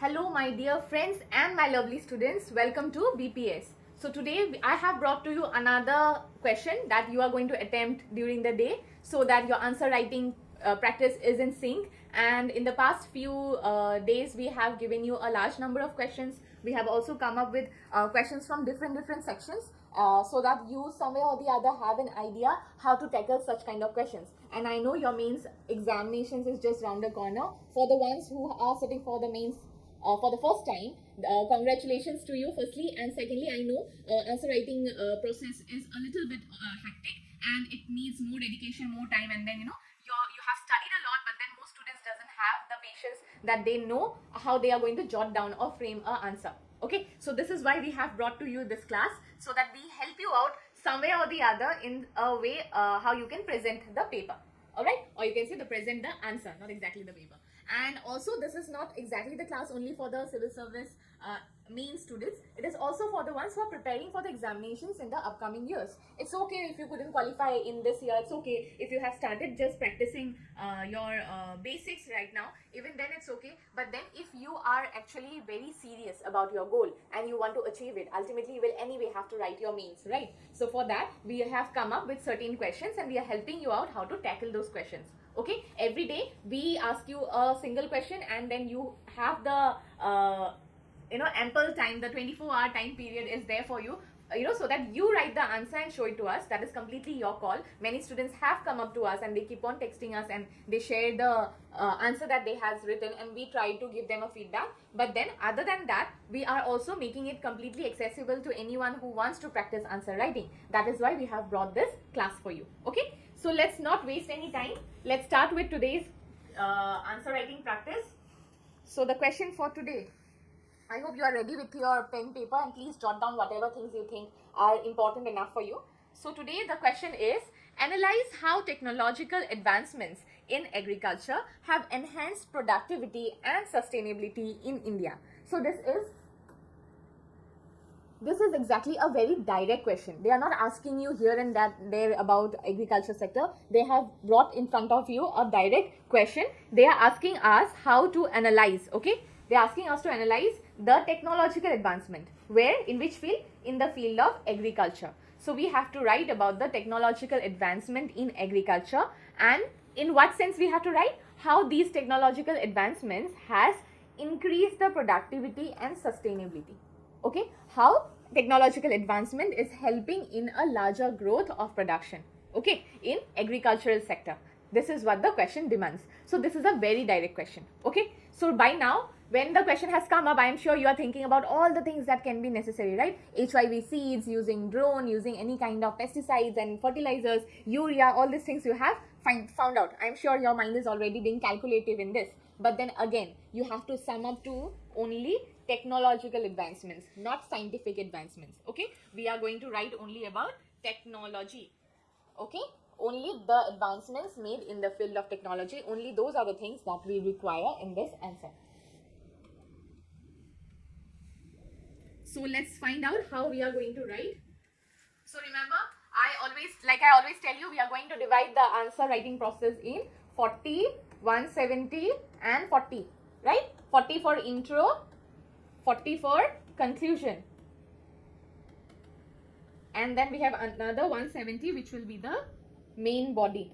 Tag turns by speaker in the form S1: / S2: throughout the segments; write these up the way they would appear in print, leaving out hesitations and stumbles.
S1: Hello my dear friends and my lovely students, welcome to BPS. So today I have brought to you another question that you are going to attempt during the day so that your answer writing practice is in sync. And in the past few days we have given you a large number of questions. We have also come up with questions from different sections so that you somewhere or the other have an idea how to tackle such kind of questions. And I know your mains examinations is just round the corner. For the ones who are sitting for the mains for the first time, congratulations to you firstly, and secondly I know answer writing process is a little bit hectic and it needs more dedication, more time, and then you have studied a lot, but then most students doesn't have the patience that they know how they are going to jot down or frame a answer. Okay, so this is why we have brought to you this class, so that we help you out somewhere or the other in a way how you can present the paper. All right, or you can say the present the answer, not exactly the paper. And also this is not exactly the class only for the civil service main students. It is also for the ones who are preparing for the examinations in the upcoming years. It's okay if you couldn't qualify in this year. It's okay if you have started just practicing your basics right now. Even then it's okay. But then if you are actually very serious about your goal and you want to achieve it, ultimately you will anyway have to write your mains, right? So for that we have come up with certain questions and we are helping you out how to tackle those questions. Okay, every day we ask you a single question and then you have the ample time. The 24-hour time period is there for you, so that you write the answer and show it to us. That is completely your call. Many students have come up to us and they keep on texting us and they share the answer that they has written, and we try to give them a feedback. But then other than that, we are also making it completely accessible to anyone who wants to practice answer writing. That is why we have brought this class for you. Okay, so let's not waste any time. Let's start with today's answer writing practice. So the question for today, I hope you are ready with your pen, paper, and please jot down whatever things you think are important enough for you. So today the question is, analyze how technological advancements in agriculture have enhanced productivity and sustainability in India. So this is exactly a very direct question. They are not asking you here and there about agriculture sector. They have brought in front of you a direct question. They are asking us how to analyze. Okay, they are asking us to analyze the technological advancement. Where? In which field? In the field of agriculture. So we have to write about the technological advancement in agriculture, and in what sense we have to write how these technological advancements has increased the productivity and sustainability. Okay, how technological advancement is helping in a larger growth of production, okay, in agricultural sector. This is what the question demands. So this is a very direct question. Okay, so by now when the question has come up, I am sure you are thinking about all the things that can be necessary, right? HIV seeds, using drone, using any kind of pesticides and fertilizers, urea, all these things you have found out. I am sure your mind is already being calculative in this. But then again, you have to sum up to only technological advancements, not scientific advancements. Okay, we are going to write only about technology. Okay, only the advancements made in the field of technology, only those are the things that we require in this answer. So let's find out how we are going to write. So remember, I always tell you, we are going to divide the answer writing process in 40, 170 and 40, right? 40 for intro, 40 for conclusion, and then we have another 170 which will be the main body.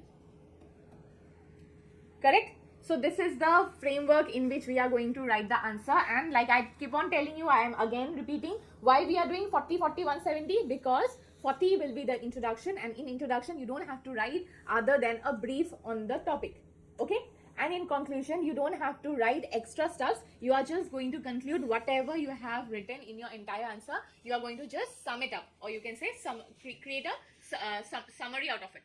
S1: Correct? So this is the framework in which we are going to write the answer. And like I keep on telling you, I am again repeating why we are doing 40, 40, 170, because 40 will be the introduction, and in introduction you don't have to write other than a brief on the topic. Okay, and in conclusion you don't have to write extra stuff. You are just going to conclude whatever you have written in your entire answer. You are going to just sum it up, or you can say create a summary out of it.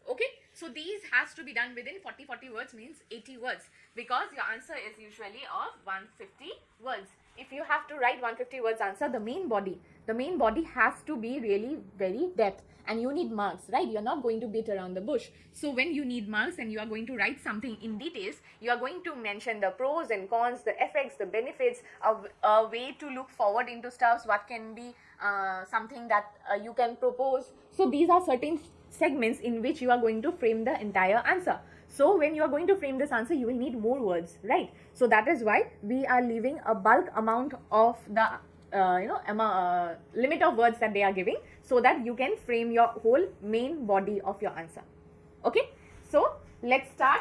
S1: Okay, so these has to be done within 40 words, means 80 words, because your answer is usually of 150 words. If you have to write 150 words answer, the main body has to be really very depth, and you need marks, right? You're not going to beat around the bush. So when you need marks and you are going to write something in details, you are going to mention the pros and cons, the effects, the benefits, a way to look forward into stuffs, what can be something that you can propose. So these are certain segments in which you are going to frame the entire answer. So when you are going to frame this answer, you will need more words, right? So that is why we are leaving a bulk amount of the limit of words that they are giving, so that you can frame your whole main body of your answer. Okay, so let's start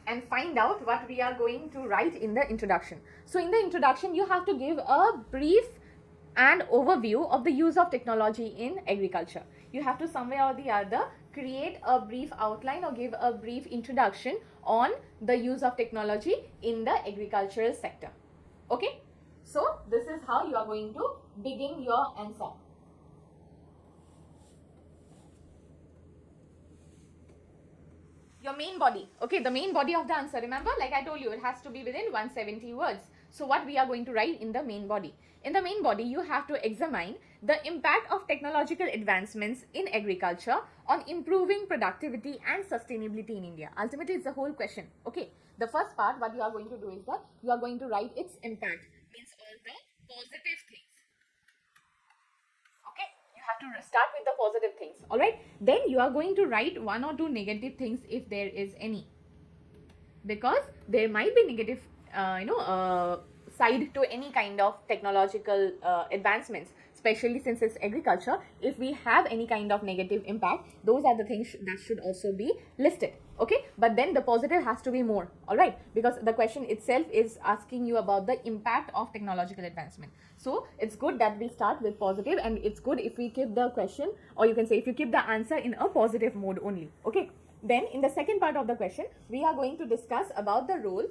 S1: and find out what we are going to write in the introduction. So in the introduction, you have to give a brief and overview of the use of technology in agriculture. You have to somewhere or the other create a brief outline or give a brief introduction on the use of technology in the agricultural sector. Okay, so this is how you are going to begin your answer. Your main body, okay, the main body of the answer, remember, like I told you, it has to be within 170 words. So what we are going to write in the main body? In the main body, you have to examine the impact of technological advancements in agriculture on improving productivity and sustainability in India. Ultimately, it's the whole question. Okay, the first part, what you are going to do is that you are going to write its impact, means all the positive things. Okay, you have to start with the positive things. All right, then you are going to write one or two negative things if there is any, because there might be negative side to any kind of technological advancements, especially since it's agriculture. If we have any kind of negative impact, those are the things that should also be listed. Okay, but then the positive has to be more. All right, because the question itself is asking you about the impact of technological advancement. So it's good that we start with positive, and it's good if we keep the question, or you can say if you keep the answer in a positive mode only. Okay, then in the second part of the question, we are going to discuss about the role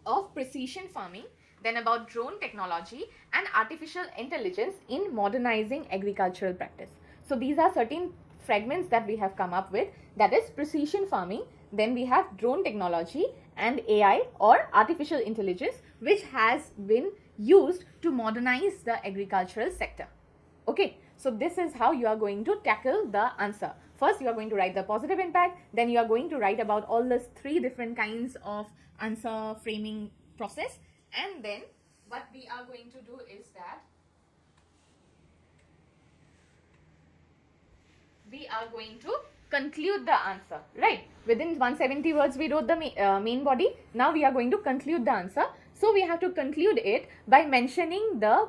S1: of precision farming, then about drone technology and artificial intelligence in modernizing agricultural practice. So these are certain fragments that we have come up with, that is precision farming, then we have drone technology and AI or artificial intelligence, which has been used to modernize the agricultural sector. Okay, so this is how you are going to tackle the answer. First, you are going to write the positive impact, then you are going to write about all these three different kinds of answer framing process, and then what we are going to do is that we are going to conclude the answer, right? Within 170 words we wrote the main body. Now we are going to conclude the answer. So we have to conclude it by mentioning the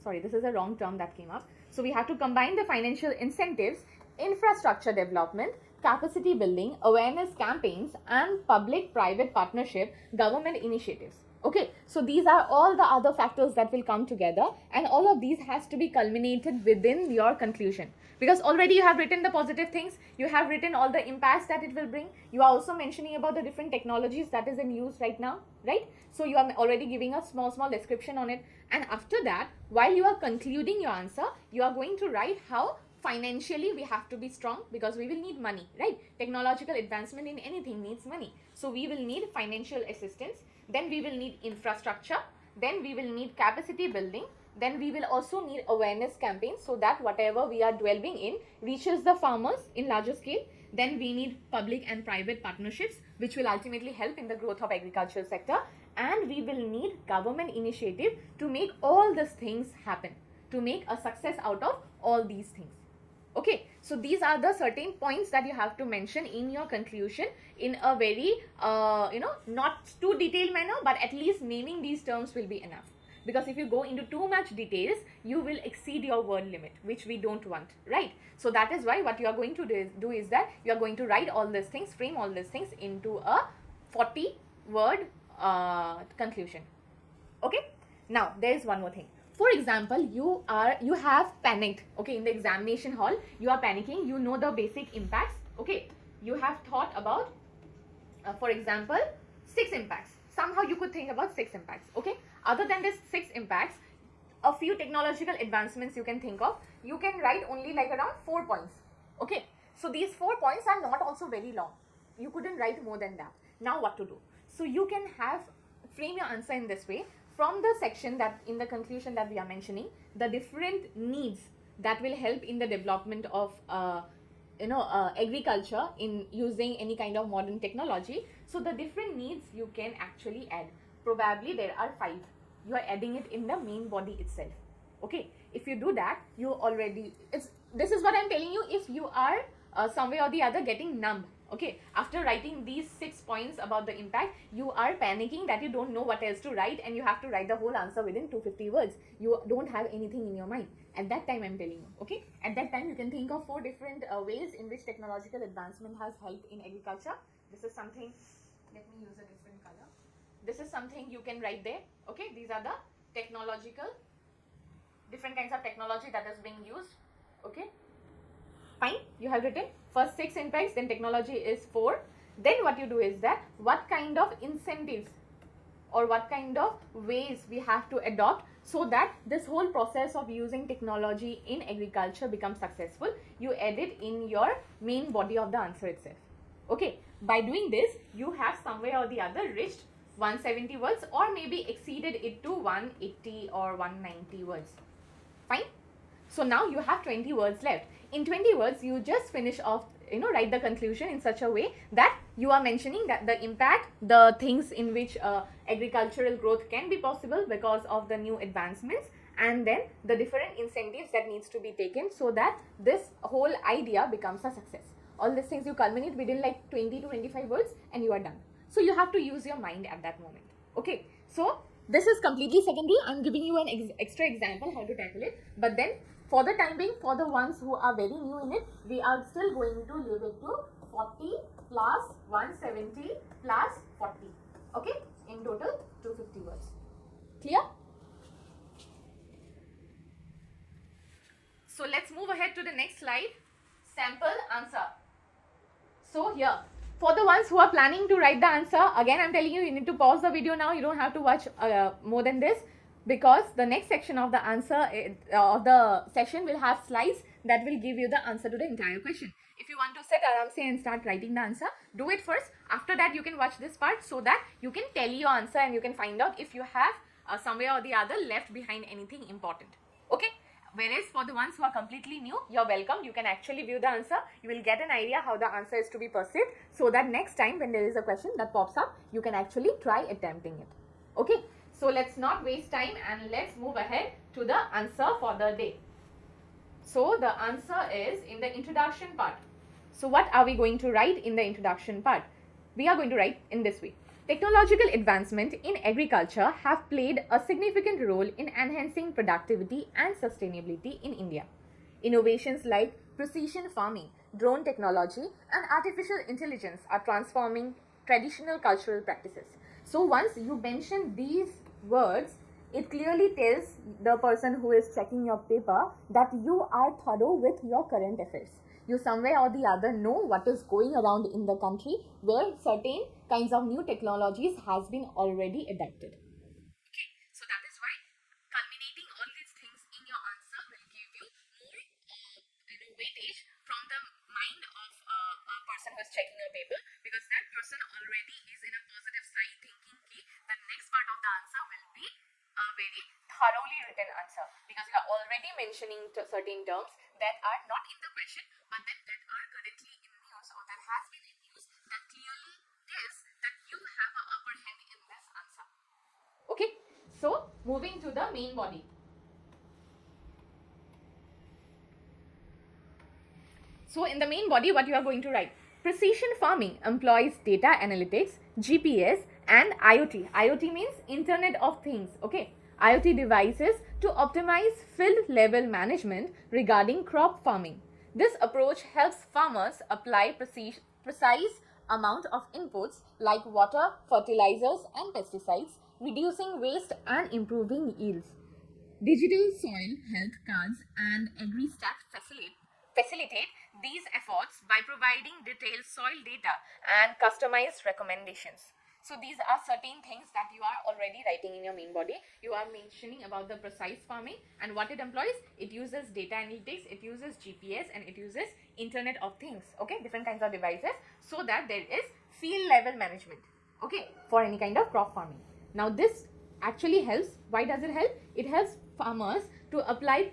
S1: sorry, this is a wrong term that came up. So we have to combine the financial incentives, infrastructure development, capacity building, awareness campaigns, and public-private partnership government initiatives. Okay, so these are all the other factors that will come together, and all of these has to be culminated within your conclusion, because already you have written the positive things, you have written all the impacts that it will bring, you are also mentioning about the different technologies that is in use right now, right? So you are already giving a small description on it, and after that, while you are concluding your answer, you are going to write how financially we have to be strong, because we will need money, right? Technological advancement in anything needs money, so we will need financial assistance, then we will need infrastructure, then we will need capacity building, then we will also need awareness campaigns, so that whatever we are delving in reaches the farmers in larger scale. Then we need public and private partnerships, which will ultimately help in the growth of agricultural sector, and we will need government initiative to make all these things happen, to make a success out of all these things. Okay, so these are the certain points that you have to mention in your conclusion in a very not too detailed manner, but at least naming these terms will be enough, because if you go into too much details, you will exceed your word limit, which we don't want, right? So that is why what you are going to do is that you are going to write all these things, frame all these things into a 40 word conclusion. Okay, now there is one more thing. For example, you have panicked, okay, in the examination hall, you are panicking, you know the basic impacts, okay, you have thought about for example 6 impacts, somehow you could think about 6 impacts, okay. Other than this 6 impacts, a few technological advancements you can think of, you can write only like around 4 points, okay. So these 4 points are not also very long, you couldn't write more than that. Now what to do? So you can frame your answer in this way. From the section that in the conclusion that we are mentioning, the different needs that will help in the development of agriculture in using any kind of modern technology. So the different needs you can actually add. Probably there are 5. You are adding it in the main body itself. Okay, if you do that, you already, it's this is what I'm telling you. If you are somewhere or the other getting numb, okay, after writing these 6 points about the impact, you are panicking that you don't know what else to write, and you have to write the whole answer within 250 words. You don't have anything in your mind. At that time, I'm telling you, okay, at that time you can think of 4 different ways in which technological advancement has helped in agriculture. This is something, let me use a different color. This is something you can write there, okay. These are the different kinds of technology that is being used, okay. Fine, you have written first 6 impacts, then technology is 4. Then what you do is that what kind of incentives or what kind of ways we have to adopt so that this whole process of using technology in agriculture becomes successful. You add it in your main body of the answer itself, okay. By doing this, you have somewhere or the other reached 170 words, or maybe exceeded it to 180 or 190 words. Fine. So now you have 20 words left. In 20 words, you just finish off, write the conclusion in such a way that you are mentioning that the impact, the things in which agricultural growth can be possible because of the new advancements, and then the different incentives that needs to be taken so that this whole idea becomes a success. All these things you culminate within like 20 to 25 words and you are done. So you have to use your mind at that moment, okay. So this is completely secondary. I'm giving you an extra example how to tackle it, but then for the time being, for the ones who are very new in it, we are still going to leave it to 40 plus 170 plus 40, okay, in total 250 words. Clear? So let's move ahead to the next slide. Sample answer. So here, for the ones who are planning to write the answer, again I'm telling you, you need to pause the video now. You don't have to watch more than this, because the next section of the answer of the session will have slides that will give you the answer to the entire question. If you want to sit aram se and start writing the answer, do it first. After that, you can watch this part so that you can tell your answer and you can find out if you have somewhere or the other left behind anything important, okay. Whereas for the ones who are completely new, you're welcome. You can actually view the answer. You will get an idea how the answer is to be perceived, so that next time when there is a question that pops up, you can actually try attempting it, okay. So let's not waste time and let's move ahead to the answer for the day. So the answer is in the introduction part. So what are we going to write in the introduction part? We are going to write in this way. Technological advancement in agriculture have played a significant role in enhancing productivity and sustainability in India. Innovations like precision farming, drone technology, and artificial intelligence are transforming traditional cultural practices. So once you mention these words, it clearly tells the person who is checking your paper that you are thorough with your current affairs. You somewhere or the other know what is going around in the country, where certain kinds of new technologies has been already adapted. Okay, so that is why culminating all these things in your answer will give you more weightage from the mind of a person who is checking your paper, because that person already is in a positive side, thinking that the next part of the answer will be a very thoroughly written answer, because you are already mentioning certain terms that are not in the question, but then that are currently in news or that has been in news, that clearly tells that you have an upper hand in this answer. Okay, so moving to the main body. So in the main body, what you are going to write? Precision farming employs data analytics, GPS, and IoT. IoT means Internet of Things, okay? IoT devices to optimize field level management regarding crop farming. This approach helps farmers apply precise amount of inputs like water, fertilizers, and pesticides, reducing waste and improving yields. Digital soil health cards and AgriStat facilitate these efforts by providing detailed soil data and customized recommendations. So these are certain things that you are already writing in your main body. You are mentioning about the precise farming and what it employs. It uses data analytics, it uses GPS, and it uses Internet of Things, okay, different kinds of devices, so that there is field level management, okay, for any kind of crop farming. Now this actually helps. Why does it help? It helps farmers to apply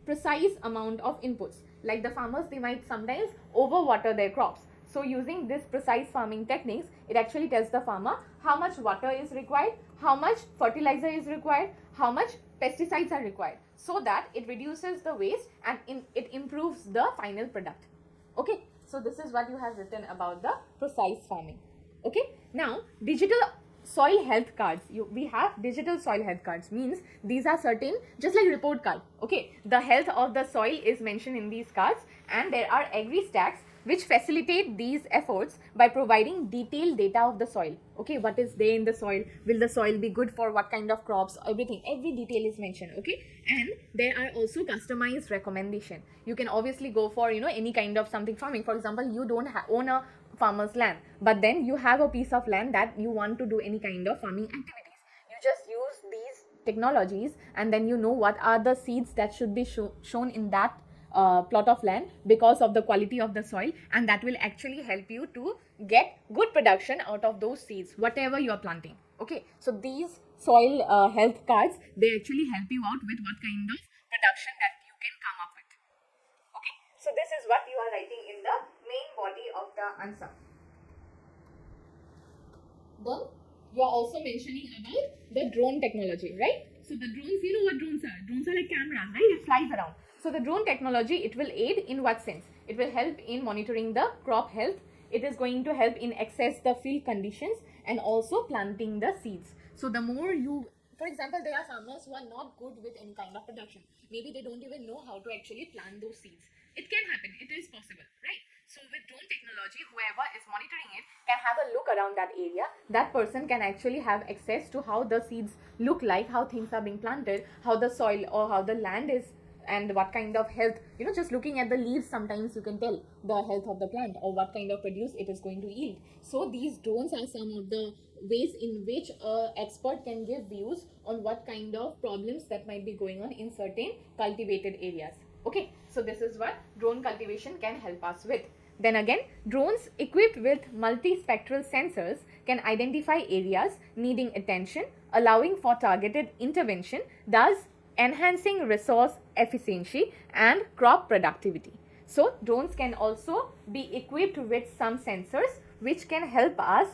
S1: precise amount of inputs. Like the farmers, they might sometimes overwater their crops. So using this precise farming techniques, it actually tells the farmer how much water is required, how much fertilizer is required, how much pesticides are required, so that it reduces the waste and it improves the final product. Okay, so this is what you have written about the precise farming. Okay, now digital soil health cards. We have digital soil health cards, means these are certain, just like report card. Okay, the health of the soil is mentioned in these cards, and there are agri stacks which facilitate these efforts by providing detailed data of the soil. Okay, what is there in the soil, will the soil be good for what kind of crops, everything, every detail is mentioned. Okay, and there are also customized recommendation. You can obviously go for any kind of something farming. For example, you don't own a farmer's land, but then you have a piece of land that you want to do any kind of farming activities. You just use these technologies, and then you know what are the seeds that should be shown in that plot of land because of the quality of the soil, and that will actually help you to get good production out of those seeds, whatever you are planting. Okay, so these soil health cards, they actually help you out with what kind of production that you can come up with. Okay, so this is what you are writing in the main body of the answer. Then you are also mentioning about the drone technology, right? So the drones, you know what drones are? Drones are like cameras, right? It flies around. So the drone technology, it will aid in what sense? It will help in monitoring the crop health. It is going to help in access the field conditions and also planting the seeds. So the more you, for example, there are farmers who are not good with any kind of production. Maybe they don't even know how to actually plant those seeds. It can happen. It is possible, right? So with drone technology, whoever is monitoring it can have a look around that area. That person can actually have access to how the seeds look like, how things are being planted, how the soil or how the land is, and what kind of health. Just looking at the leaves, sometimes you can tell the health of the plant or what kind of produce it is going to yield. So these drones are some of the ways in which an expert can give views on what kind of problems that might be going on in certain cultivated areas. Okay, so this is what drone cultivation can help us with. Then again, drones equipped with multispectral sensors can identify areas needing attention, allowing for targeted intervention, thus enhancing resource efficiency and crop productivity. So drones can also be equipped with some sensors which can help us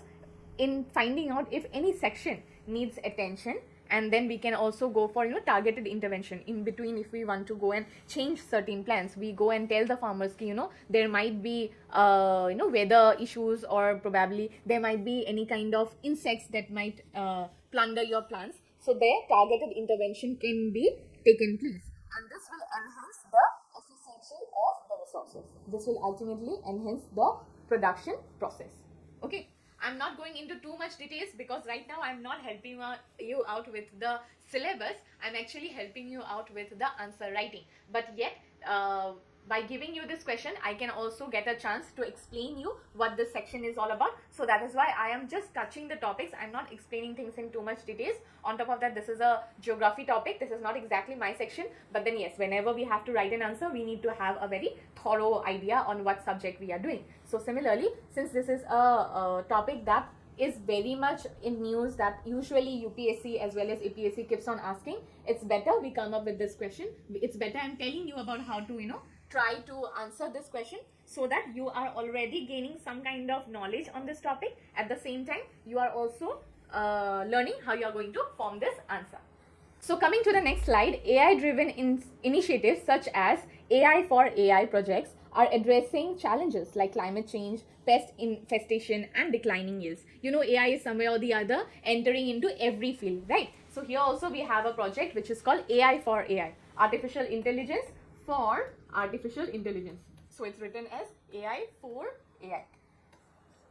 S1: in finding out if any section needs attention, and then we can also go for targeted intervention in between. If we want to go and change certain plants, we go and tell the farmers there might be weather issues, or probably there might be any kind of insects that might plunder your plants. So their targeted intervention can be taken place, and this will enhance the efficiency of the resources. This will ultimately enhance the production process. Okay, I'm not going into too much details because right now I'm not helping you out with the syllabus. I'm actually helping you out with the answer writing. But yet, by giving you this question, I can also get a chance to explain you what this section is all about. So that is why I am just touching the topics. I'm not explaining things in too much details. On top of that, this is a geography topic. This is not exactly my section. But then yes, whenever we have to write an answer, we need to have a very thorough idea on what subject we are doing. So similarly, since this is a topic that is very much in news, that usually UPSC as well as APSC keeps on asking, it's better we come up with this question. It's better I'm telling you about how to try to answer this question, so that you are already gaining some kind of knowledge on this topic. At the same time, you are also learning how you are going to form this answer. So coming to the next slide, AI-driven initiatives such as AI for AI projects are addressing challenges like climate change, pest infestation, and declining yields. AI is somewhere or the other entering into every field, right? So here also we have a project which is called AI for AI, artificial intelligence for artificial intelligence. So it's written as AI for AI.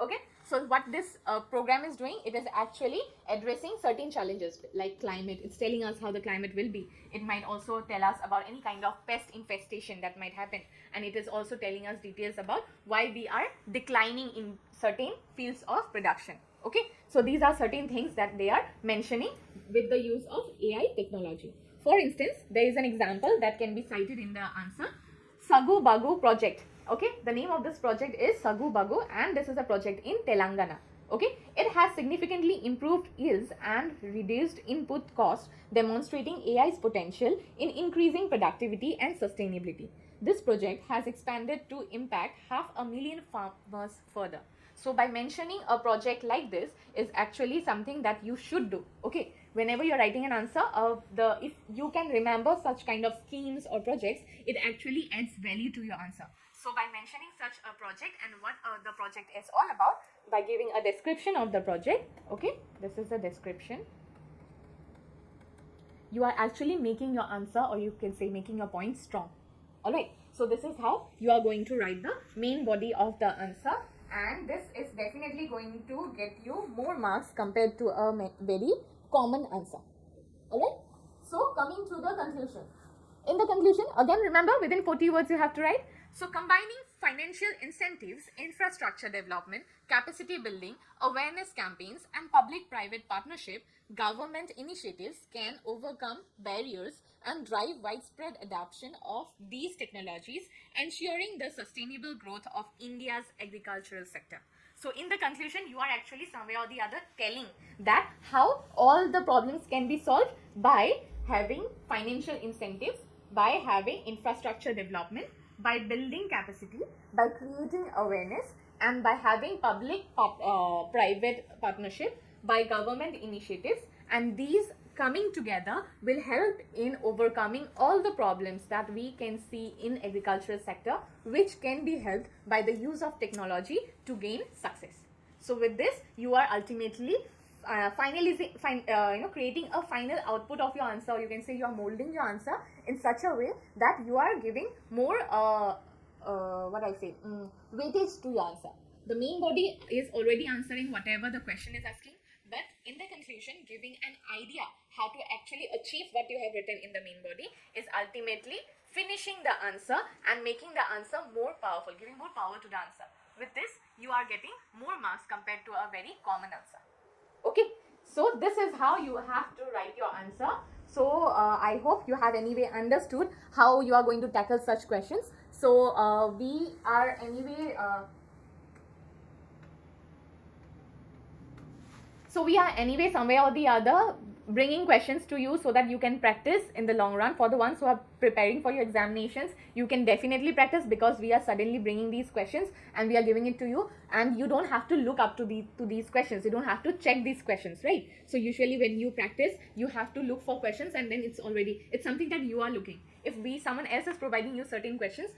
S1: Okay, so what this program is doing, it is actually addressing certain challenges like climate. It's telling us how the climate will be. It might also tell us about any kind of pest infestation that might happen, and it is also telling us details about why we are declining in certain fields of production. Okay, so these are certain things that they are mentioning with the use of AI technology. For instance, there is an example that can be cited in the answer, Sagu Bagu project. Okay, the name of this project is Sagu Bagu, and this is a project in Telangana. Okay, it has significantly improved yields and reduced input costs, demonstrating AI's potential in increasing productivity and sustainability. This project has expanded to impact 500,000 farmers further. So by mentioning a project like this is actually something that you should do. Okay, whenever you're writing an answer, if you can remember such kind of schemes or projects, it actually adds value to your answer. So by mentioning such a project and what the project is all about, by giving a description of the project, okay, this is the description, you are actually making your answer, or you can say making your point strong. All right, so this is how you are going to write the main body of the answer, and this is definitely going to get you more marks compared to a very common answer. All right, so coming to the conclusion. In the conclusion, again remember, within 40 words you have to write. So combining financial incentives, infrastructure development, capacity building, awareness campaigns and public-private partnership, government initiatives can overcome barriers and drive widespread adoption of these technologies, ensuring the sustainable growth of India's agricultural sector. So in the conclusion, you are actually somewhere or the other telling that how all the problems can be solved by having financial incentives, by having infrastructure development, by building capacity, by creating awareness, and by having public-private partnership, by government initiatives, and these coming together will help in overcoming all the problems that we can see in agricultural sector, which can be helped by the use of technology to gain success. So with this, you are ultimately creating a final output of your answer, or you can say you are molding your answer in such a way that you are giving more weightage to your answer. The main body is already answering whatever the question is asking, but in the conclusion, giving an idea how to actually achieve what you have written in the main body is ultimately finishing the answer and making the answer more powerful, giving more power to the answer. With this, you are getting more marks compared to a very common answer. Okay, so this is how you have to write your answer. So I hope you have anyway understood how you are going to tackle such questions. So we are anyway somewhere or the other bringing questions to you so that you can practice in the long run. For the ones who are preparing for your examinations, you can definitely practice, because we are suddenly bringing these questions and we are giving it to you, and you don't have to look up to these questions, you don't have to check these questions, right? So usually when you practice, you have to look for questions, and then it's something that you are looking. If someone else is providing you certain questions,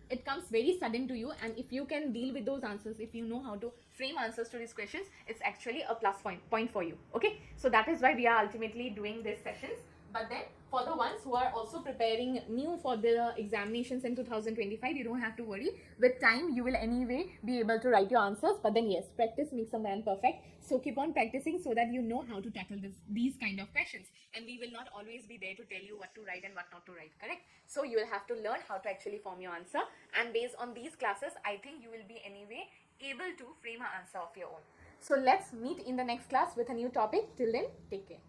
S1: it comes very sudden to you, and if you can deal with those answers, if you know how to frame answers to these questions, it's actually a plus point for you. Okay, so that is why we are ultimately doing these sessions. But then for the ones who are also preparing new for the examinations in 2025, you don't have to worry. With time, you will anyway be able to write your answers. But then yes, practice makes a man perfect. So keep on practicing so that you know how to tackle these kind of questions. And we will not always be there to tell you what to write and what not to write, correct? So you will have to learn how to actually form your answer. And based on these classes, I think you will be anyway able to frame an answer of your own. So let's meet in the next class with a new topic. Till then, take care.